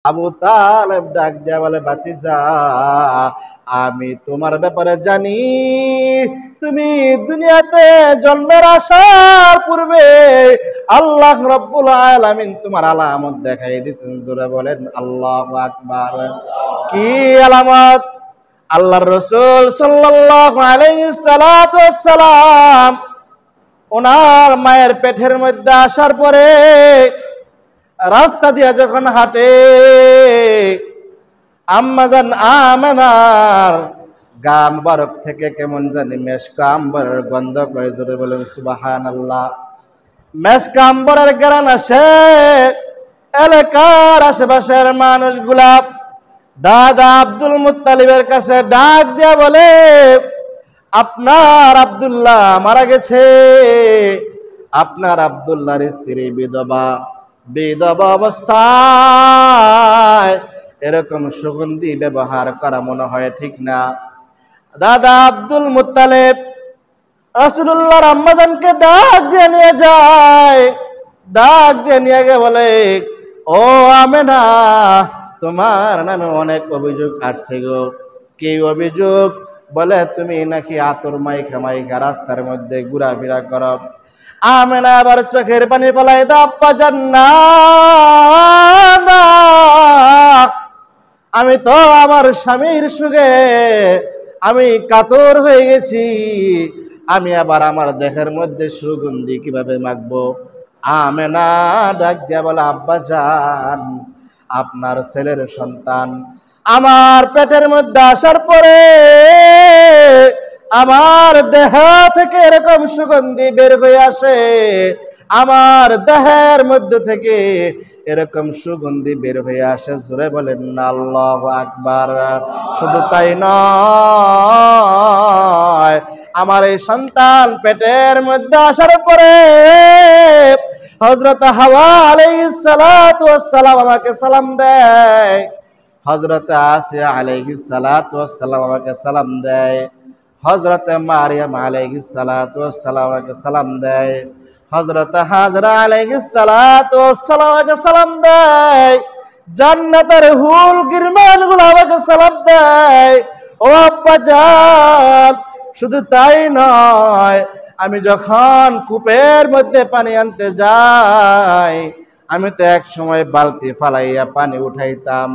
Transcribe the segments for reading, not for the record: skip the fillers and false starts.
আবু তালেব ডাক দিয়া বলে, ভাতিজা, আমি তোমার ব্যাপারে জানি, তুমি দুনিয়াতে জন্মের আসার পূর্বে আল্লাহ রাব্বুল আলামিন তোমার আলামত দেখাই দিয়েছেন। জোরে বলেন আল্লাহু আকবার। কি আলামত? আল্লাহর রাসূল সাল্লাল্লাহু আলাইহি সাল্লাতু ওয়াসসালাম ওনার মায়ের পেটের মধ্যে আসার পরে রাস্তা দিয়ে যখন হাঁটে, আম্মাজান আমেনার গা মুবারক থেকে কেমন জানি মেশকা আম্বরের গন্ধ কয়ে। জোরে বলেন সুবহানাল্লাহ। মেশকা আম্বরের ঘ্রাণ আসে। এলাকার আশেপাশের মানুষগুলা দাদা আব্দুল মুত্তালিবের কাছে ডাক দিয়া বলে, আপনার আব্দুল্লাহ মারা গেছে, আপনার আব্দুল্লাহর স্ত্রী বিধবা অবস্থায় এরকম সুগন্ধি ব্যবহার করা মনে হয় ঠিক না। দাদা আব্দুল মুত্তালিব রাসূলুল্লাহর আম্মাজানকে ডাক দিয়ে নিয়ে যায়। ডাক দিয়ে নিয়ে গিয়ে বলে, ও আমেনা, তোমার নামে অনেক অভিযোগ আসছে গো। কি অভিযোগ? বলে, তুমি নাকি আতর মাইখা মাইখা রাস্তার মধ্যে ঘোরাফেরা করো। আমেনা আবার চোখের পানি ফেলাই দাও, আব্বা জান না, আমি তো আমার স্বামীর সুখে আমি কাতর হয়ে গেছি, আমি আবার আমার দেহের মধ্যে সুগন্ধি কিভাবে মাখবো? আমেনা ডাক দিয়া বলে, আব্বা জান, আপনার ছেলের সন্তান আমার পেটের মধ্যে আসার পরে আমার দেহ থেকে এরকম সুগন্ধি বের হয়ে আসে, আমার দেহের মধ্য থেকে এরকম সুগন্ধি বের হয়ে আসে। জোরে বলেন না আল্লাহু আকবার। শুধু তাই নয়, আমার এই সন্তান পেটের মধ্যে আসার পরে হযরত হাওয়া আলাইহিস সালাতু ওয়াস সালাম আমাকে সালাম দেয়, হযরত আসিয়া আলাইহিস সালাতু ওয়াস সালাম আমাকে সালাম দেয়, হযরত মারিয়াম আলাইহিস সালাতু ওয়াস সালাম আমাকে সালাম দেয়, হযরত হাজরা আলাইহিস সালাতু ওয়াস সালাম আমাকে সালাম দেয়, জান্নাতের হুল গিরমানগুলো আমাকে সালাম দেয়। ও আব্বা জান, শুধু তাই নয়, আমি যখন কূপের মধ্যে পানি আনতে যাই, আমি তো এক সময় বালতি ফালাইয়া পানি উঠাইতাম,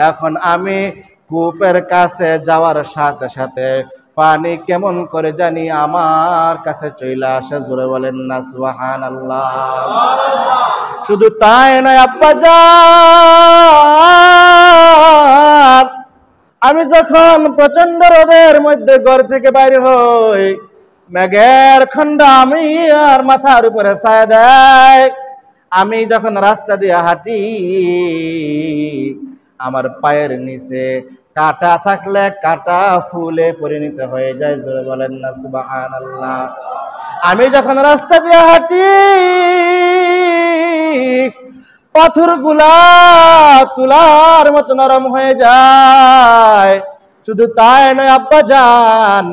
এখন আমি কূপের কাছে যাওয়ার সাথে সাথে পানি কেমন করে জানি আমার কাছে চলে আসে। জোরে বলেন না সুবহানাল্লাহ। শুধু তাই নয় আব্বা জান, আমি যখন প্রচন্ড রোদের মধ্যে ঘর থেকে বাইরে হই, মেঘের খণ্ড আমি আর মাথার উপরে ছায়া দেয়, আমি যখন রাস্তা দিয়ে হাঁটি, আমার পায়ের নিচে কাঁটা থাকলে কাঁটা ফুলে পরিণত হয়ে যায়। জোরে বলেন না সুবহানাল্লাহ। আমি যখন রাস্তা দিয়ে হাঁটি, পাথরগুলা তুলার মতো নরম হয়ে যায়। শুধু তাই নয় আব্বা জান,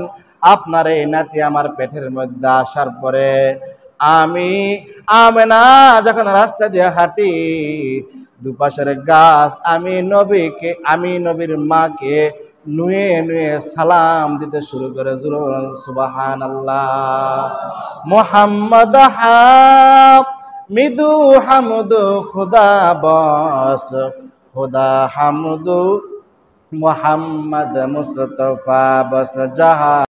আপনার এই নাতি আমার পেটের মধ্যে আসার পরে আমি আমেনা যখন রাস্তা দিয়ে হাঁটি, দুপাশের গাছ আমি নবীর মাকে নুয়ে নুয়ে সালাম দিতে শুরু করে। সুবহানাল্লাহ। মুহাম্মদ হামিদু হামদু খুদা বস, খুদা হামদু মুহাম্মদ মুস্তফা বস জাহা।